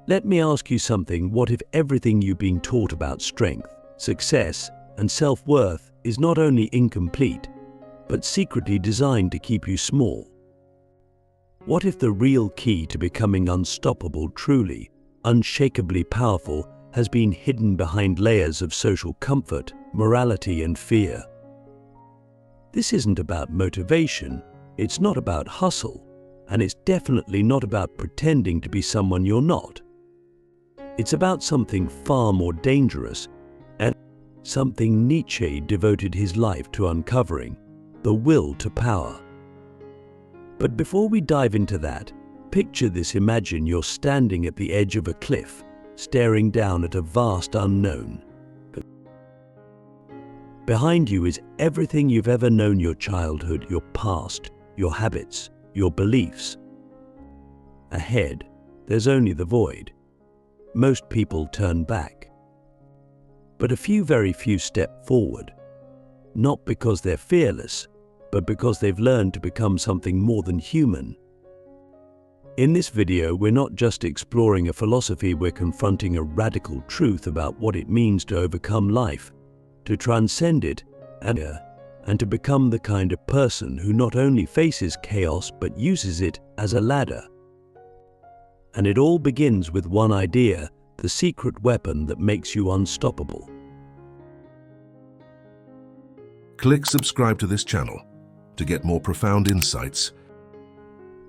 Let me ask you something. What if everything you've been taught about strength, success, and self-worth is not only incomplete, but secretly designed to keep you small? What if the real key to becoming unstoppable, truly, unshakably powerful, has been hidden behind layers of social comfort, morality, and fear? This isn't about motivation, it's not about hustle, and it's definitely not about pretending to be someone you're not. It's about something far more dangerous, and something Nietzsche devoted his life to uncovering: the will to power. But before we dive into that, picture this. Imagine you're standing at the edge of a cliff, staring down at a vast unknown. Behind you is everything you've ever known: your childhood, your past, your habits, your beliefs. Ahead, there's only the void. Most people turn back. But very few step forward. Not because they're fearless, but because they've learned to become something more than human. In this video, we're not just exploring a philosophy, we're confronting a radical truth about what it means to overcome life, to transcend it, and to become the kind of person who not only faces chaos but uses it as a ladder. And it all begins with one idea: the secret weapon that makes you unstoppable. Click subscribe to this channel to get more profound insights.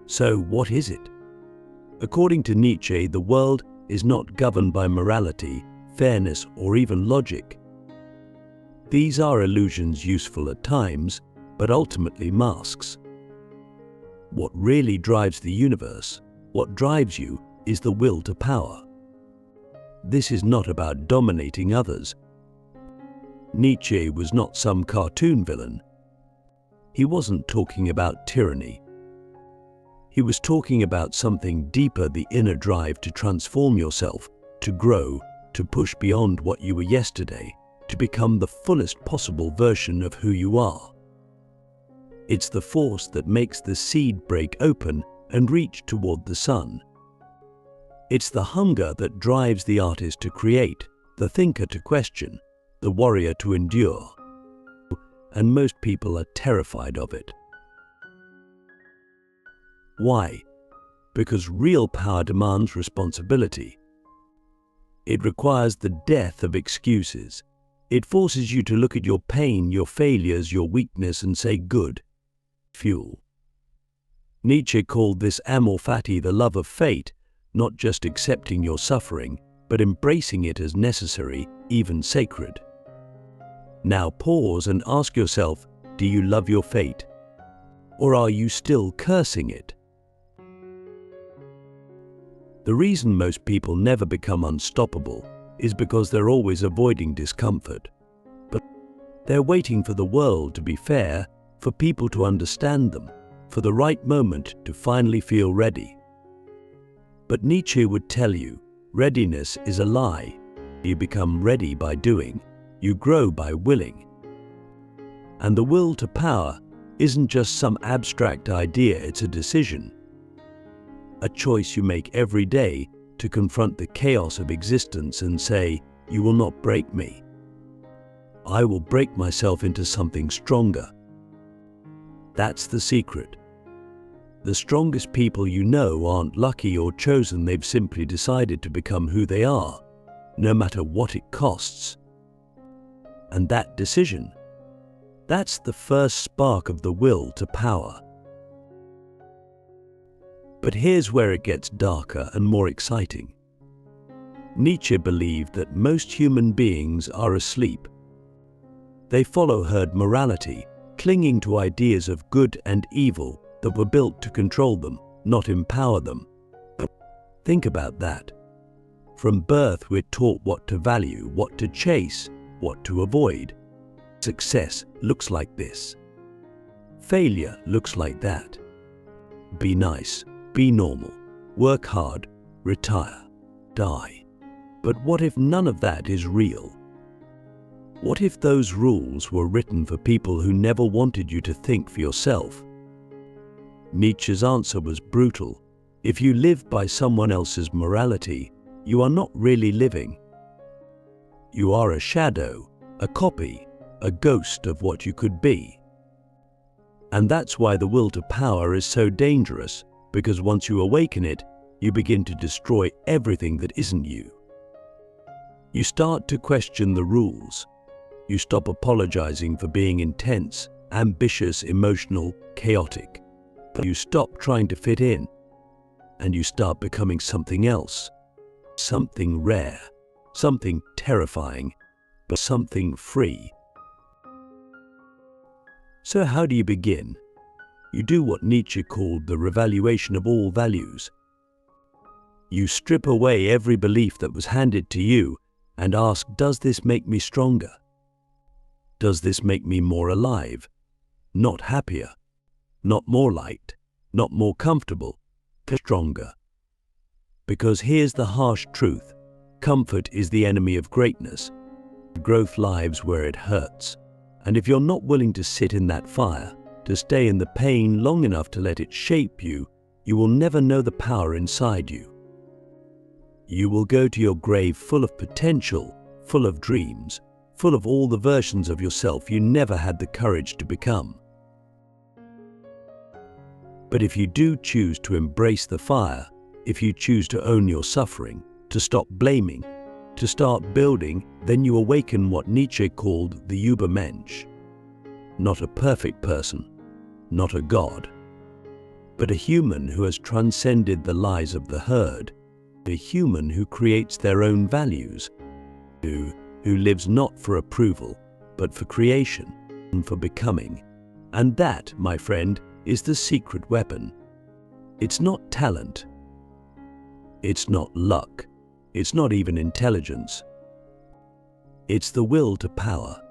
So what is it? According to Nietzsche, the world is not governed by morality, fairness, or even logic. These are illusions, useful at times, but ultimately masks. What really drives the universe, what drives you, is the will to power. This is not about dominating others. Nietzsche was not some cartoon villain. He wasn't talking about tyranny. He was talking about something deeper: the inner drive to transform yourself, to grow, to push beyond what you were yesterday, to become the fullest possible version of who you are. It's the force that makes the seed break open and reach toward the sun. It's the hunger that drives the artist to create, the thinker to question, the warrior to endure. And most people are terrified of it. Why? Because real power demands responsibility. It requires the death of excuses. It forces you to look at your pain, your failures, your weakness, and say, good. Fuel. Nietzsche called this Amor Fati, the love of fate, not just accepting your suffering, but embracing it as necessary, even sacred. Now pause and ask yourself, do you love your fate? Or are you still cursing it? The reason most people never become unstoppable is because they're always avoiding discomfort. But they're waiting for the world to be fair, for people to understand them, for the right moment to finally feel ready. But Nietzsche would tell you, readiness is a lie. You become ready by doing. You grow by willing. And the will to power isn't just some abstract idea, it's a decision. A choice you make every day to confront the chaos of existence and say, you will not break me. I will break myself into something stronger. That's the secret. The strongest people you know aren't lucky or chosen, they've simply decided to become who they are, no matter what it costs. And that decision, that's the first spark of the will to power. But here's where it gets darker and more exciting. Nietzsche believed that most human beings are asleep. They follow herd morality, clinging to ideas of good and evil that were built to control them, not empower them. Think about that. From birth, we're taught what to value, what to chase, what to avoid. Success looks like this. Failure looks like that. Be nice, be normal, work hard, retire, die. But what if none of that is real? What if those rules were written for people who never wanted you to think for yourself? Nietzsche's answer was brutal. If you live by someone else's morality, you are not really living. You are a shadow, a copy, a ghost of what you could be. And that's why the will to power is so dangerous, because once you awaken it, you begin to destroy everything that isn't you. You start to question the rules. You stop apologizing for being intense, ambitious, emotional, chaotic. You stop trying to fit in, and you start becoming something else. Something rare, something terrifying, but something free. So how do you begin? You do what Nietzsche called the revaluation of all values. You strip away every belief that was handed to you and ask, does this make me stronger? Does this make me more alive? Not happier, not more light, not more comfortable, but stronger. Because here's the harsh truth: comfort is the enemy of greatness. Growth lives where it hurts. And if you're not willing to sit in that fire, to stay in the pain long enough to let it shape you, you will never know the power inside you. You will go to your grave full of potential, full of dreams, full of all the versions of yourself you never had the courage to become. But if you do choose to embrace the fire, if you choose to own your suffering, to stop blaming, to start building, then you awaken what Nietzsche called the Übermensch. Not a perfect person, not a god, but a human who has transcended the lies of the herd, a human who creates their own values, who lives not for approval, but for creation and for becoming. And that, my friend, is the secret weapon. It's not talent. It's not luck. It's not even intelligence. It's the will to power.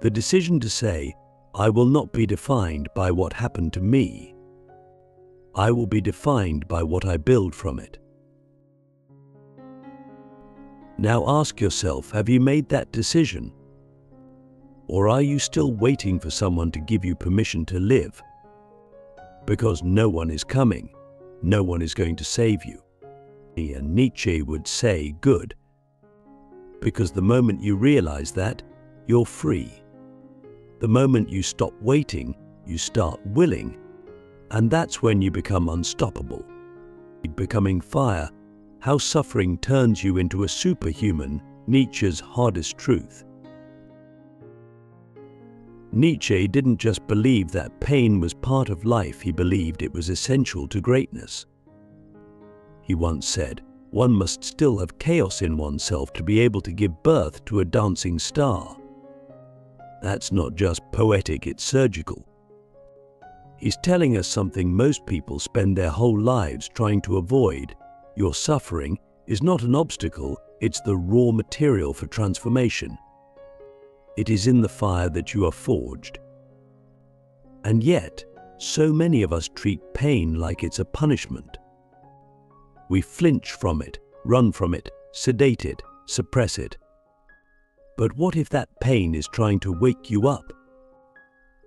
The decision to say, I will not be defined by what happened to me. I will be defined by what I build from it. Now ask yourself, have you made that decision? Or are you still waiting for someone to give you permission to live? Because no one is coming. No one is going to save you. And Nietzsche would say, good. Because the moment you realize that, you're free. The moment you stop waiting, you start willing. And that's when you become unstoppable. Becoming fire, how suffering turns you into a superhuman, Nietzsche's hardest truth. Nietzsche didn't just believe that pain was part of life, he believed it was essential to greatness. He once said, one must still have chaos in oneself to be able to give birth to a dancing star. That's not just poetic, it's surgical. He's telling us something most people spend their whole lives trying to avoid. Your suffering is not an obstacle, it's the raw material for transformation. It is in the fire that you are forged. And yet, so many of us treat pain like it's a punishment. We flinch from it, run from it, sedate it, suppress it. But what if that pain is trying to wake you up?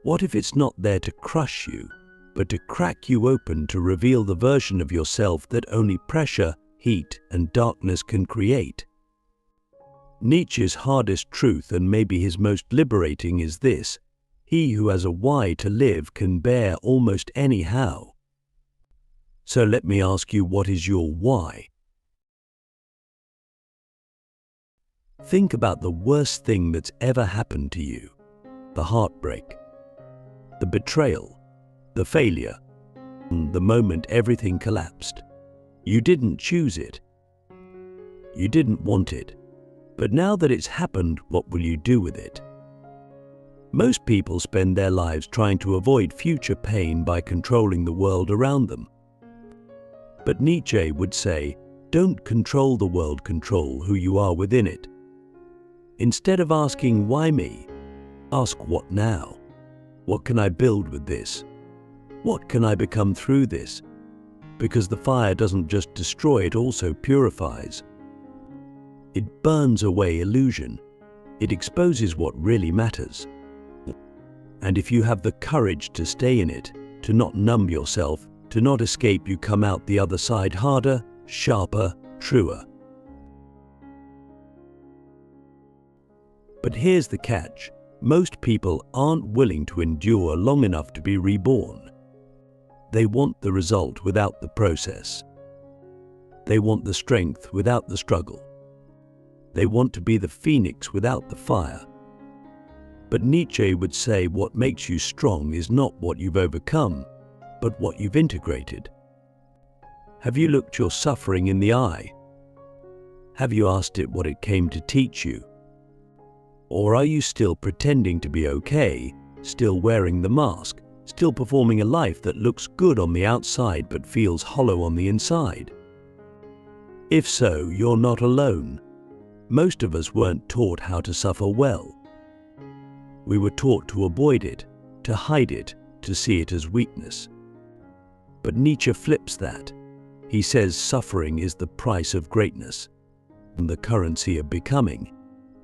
What if it's not there to crush you, but to crack you open to reveal the version of yourself that only pressure, heat, and darkness can create? Nietzsche's hardest truth, and maybe his most liberating, is this: he who has a why to live can bear almost any how. So let me ask you, what is your why? Think about the worst thing that's ever happened to you. The heartbreak, the betrayal, the failure, the moment everything collapsed. You didn't choose it. You didn't want it. But now that it's happened, what will you do with it? Most people spend their lives trying to avoid future pain by controlling the world around them. But Nietzsche would say, don't control the world, control who you are within it. Instead of asking, why me? Ask, what now? What can I build with this? What can I become through this? Because the fire doesn't just destroy, it also purifies. It burns away illusion. It exposes what really matters. And if you have the courage to stay in it, to not numb yourself, to not escape, you come out the other side harder, sharper, truer. But here's the catch. Most people aren't willing to endure long enough to be reborn. They want the result without the process. They want the strength without the struggle. They want to be the phoenix without the fire. But Nietzsche would say what makes you strong is not what you've overcome, but what you've integrated. Have you looked your suffering in the eye? Have you asked it what it came to teach you? Or are you still pretending to be okay, still wearing the mask, still performing a life that looks good on the outside but feels hollow on the inside? If so, you're not alone. Most of us weren't taught how to suffer well. We were taught to avoid it, to hide it, to see it as weakness. But Nietzsche flips that. He says suffering is the price of greatness, and the currency of becoming,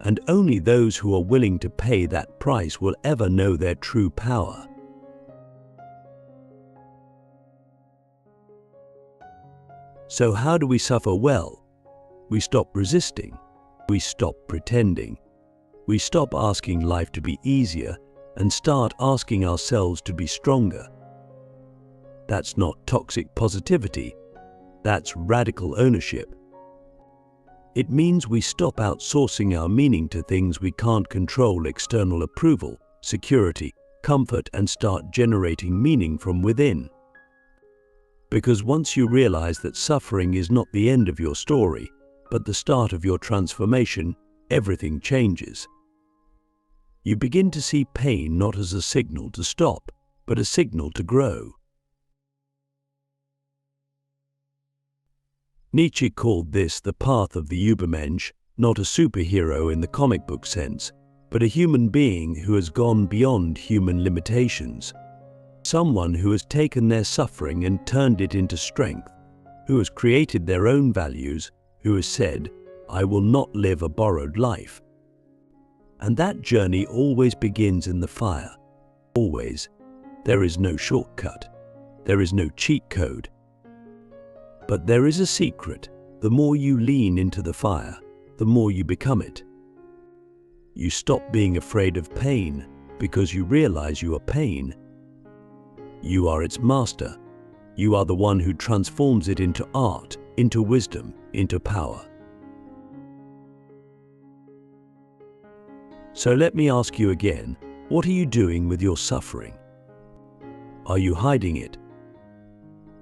and only those who are willing to pay that price will ever know their true power. So how do we suffer well? We stop resisting. We stop pretending. We stop asking life to be easier and start asking ourselves to be stronger. That's not toxic positivity. That's radical ownership. It means we stop outsourcing our meaning to things we can't control: external approval, security, comfort, and start generating meaning from within. Because once you realize that suffering is not the end of your story, but the start of your transformation, everything changes. You begin to see pain not as a signal to stop, but a signal to grow. Nietzsche called this the path of the Übermensch, not a superhero in the comic book sense, but a human being who has gone beyond human limitations. Someone who has taken their suffering and turned it into strength, who has created their own values, who has said, "I will not live a borrowed life." And that journey always begins in the fire. Always. There is no shortcut. There is no cheat code. But there is a secret. The more you lean into the fire, the more you become it. You stop being afraid of pain because you realize you are pain. You are its master. You are the one who transforms it into art, into wisdom, into power. So let me ask you again, what are you doing with your suffering? Are you hiding it?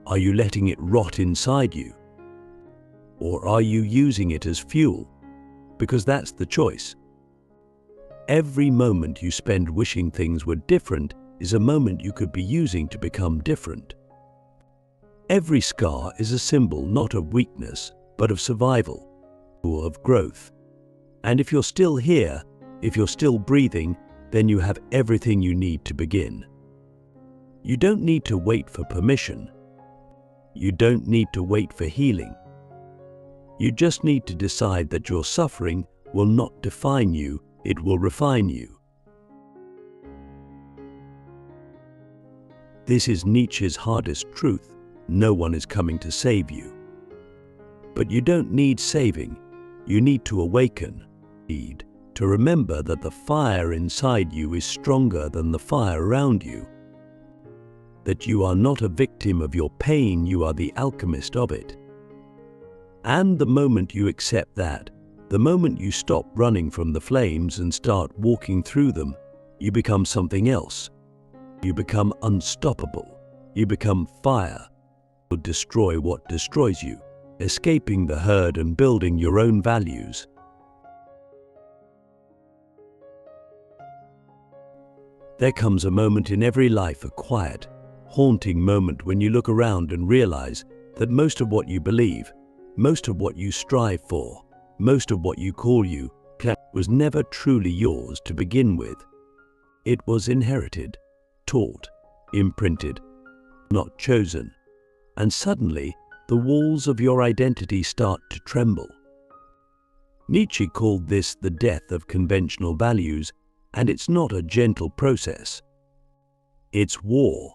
Are you letting it rot inside you? Or are you using it as fuel? Because that's the choice. Every moment you spend wishing things were different is a moment you could be using to become different. Every scar is a symbol not of weakness, but of survival, or of growth. And if you're still here, if you're still breathing, then you have everything you need to begin. You don't need to wait for permission. You don't need to wait for healing. You just need to decide that your suffering will not define you, it will refine you. This is Nietzsche's hardest truth. No one is coming to save you. But you don't need saving. You need to awaken. Need to remember that the fire inside you is stronger than the fire around you. That you are not a victim of your pain, you are the alchemist of it. And the moment you accept that, the moment you stop running from the flames and start walking through them, you become something else. You become unstoppable. You become fire. You destroy what destroys you, escaping the herd and building your own values. There comes a moment in every life, a quiet, haunting moment when you look around and realize that most of what you believe, most of what you strive for, most of what you call you, was never truly yours to begin with. It was inherited, taught, imprinted, not chosen. And suddenly, the walls of your identity start to tremble. Nietzsche called this the death of conventional values, and it's not a gentle process. It's war.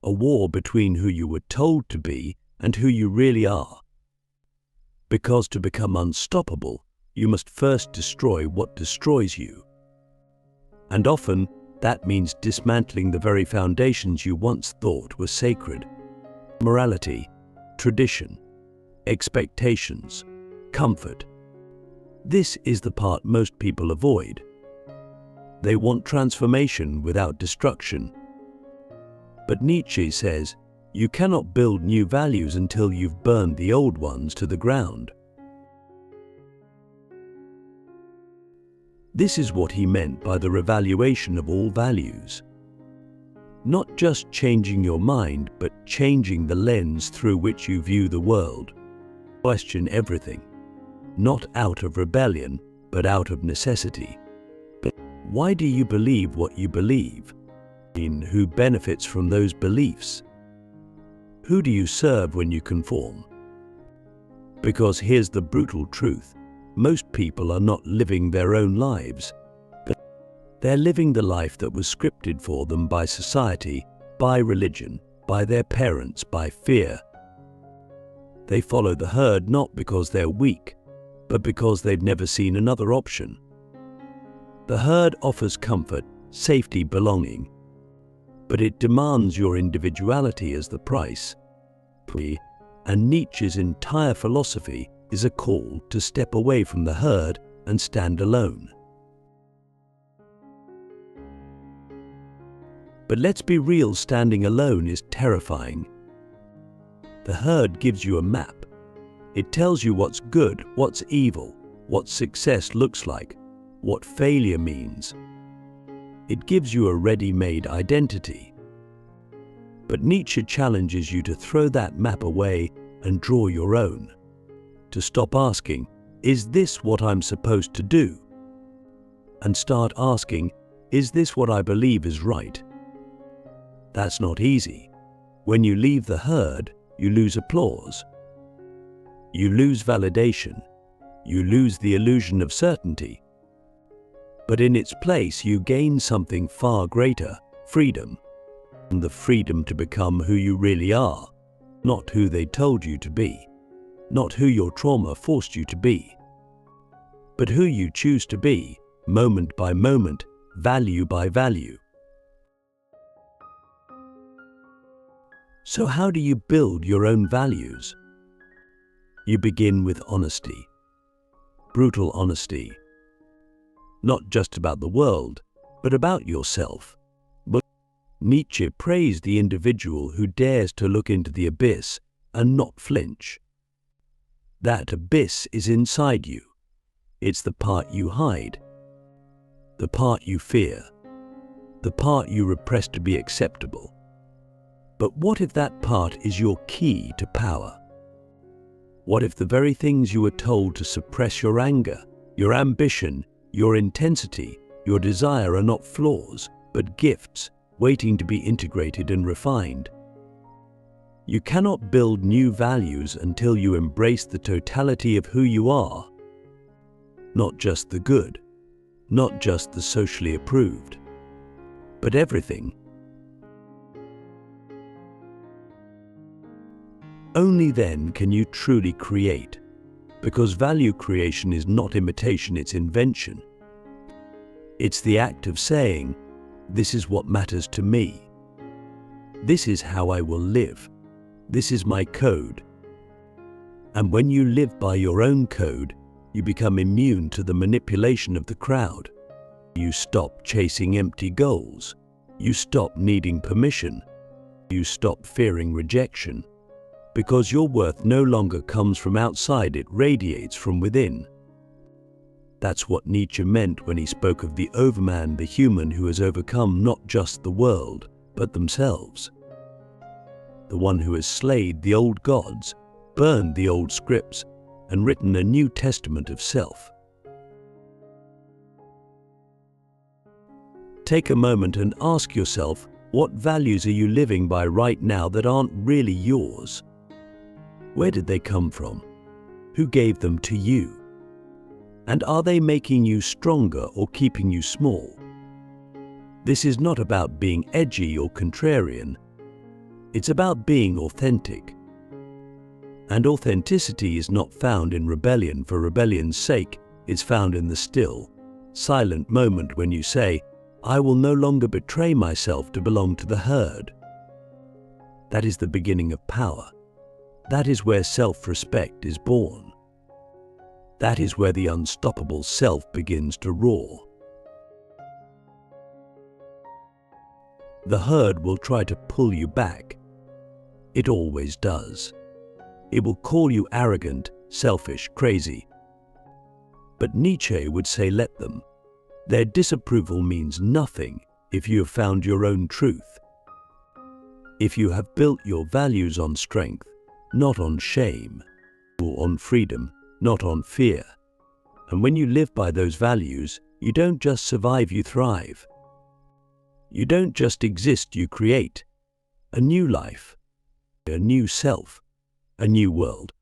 A war between who you were told to be and who you really are. Because to become unstoppable, you must first destroy what destroys you. And often, that means dismantling the very foundations you once thought were sacred. Morality, tradition, expectations, comfort. This is the part most people avoid. They want transformation without destruction. But Nietzsche says, you cannot build new values until you've burned the old ones to the ground. This is what he meant by the revaluation of all values. Not just changing your mind, but changing the lens through which you view the world. Question everything, not out of rebellion, but out of necessity. But why do you believe what you believe? Who benefits from those beliefs? Who do you serve when you conform? Because here's the brutal truth. Most people are not living their own lives. They're living the life that was scripted for them by society, by religion, by their parents, by fear. They follow the herd not because they're weak, but because they've never seen another option. The herd offers comfort, safety, belonging, but it demands your individuality as the price. And Nietzsche's entire philosophy is a call to step away from the herd and stand alone. But let's be real, standing alone is terrifying. The herd gives you a map. It tells you what's good, what's evil, what success looks like, what failure means. It gives you a ready-made identity. But Nietzsche challenges you to throw that map away and draw your own. To stop asking, is this what I'm supposed to do? And start asking, is this what I believe is right? That's not easy. When you leave the herd, you lose applause. You lose validation. You lose the illusion of certainty. But in its place, you gain something far greater, freedom. And the freedom to become who you really are, not who they told you to be, not who your trauma forced you to be, but who you choose to be, moment by moment, value by value. So how do you build your own values? You begin with honesty, brutal honesty, not just about the world, but about yourself. Nietzsche praised the individual who dares to look into the abyss and not flinch. That abyss is inside you. It's the part you hide, the part you fear, the part you repress to be acceptable. But what if that part is your key to power? What if the very things you were told to suppress your anger, your ambition, your intensity, your desire are not flaws, but gifts, waiting to be integrated and refined? You cannot build new values until you embrace the totality of who you are. Not just the good, not just the socially approved, but everything. Only then can you truly create, because value creation is not imitation, it's invention. It's the act of saying, this is what matters to me. This is how I will live. This is my code. And when you live by your own code, you become immune to the manipulation of the crowd. You stop chasing empty goals. You stop needing permission. You stop fearing rejection. Because your worth no longer comes from outside, it radiates from within. That's what Nietzsche meant when he spoke of the Overman, the human who has overcome not just the world, but themselves. The one who has slayed the old gods, burned the old scripts, and written a new testament of self. Take a moment and ask yourself, what values are you living by right now that aren't really yours? Where did they come from? Who gave them to you? And are they making you stronger or keeping you small? This is not about being edgy or contrarian. It's about being authentic. And authenticity is not found in rebellion for rebellion's sake. It's found in the still, silent moment when you say, I will no longer betray myself to belong to the herd. That is the beginning of power. That is where self-respect is born. That is where the unstoppable self begins to roar. The herd will try to pull you back. It always does. It will call you arrogant, selfish, crazy. But Nietzsche would say let them. Their disapproval means nothing if you have found your own truth. If you have built your values on strength, not on shame, or on freedom, not on fear. And when you live by those values, you don't just survive, you thrive. You don't just exist, you create a new life, a new self, a new world.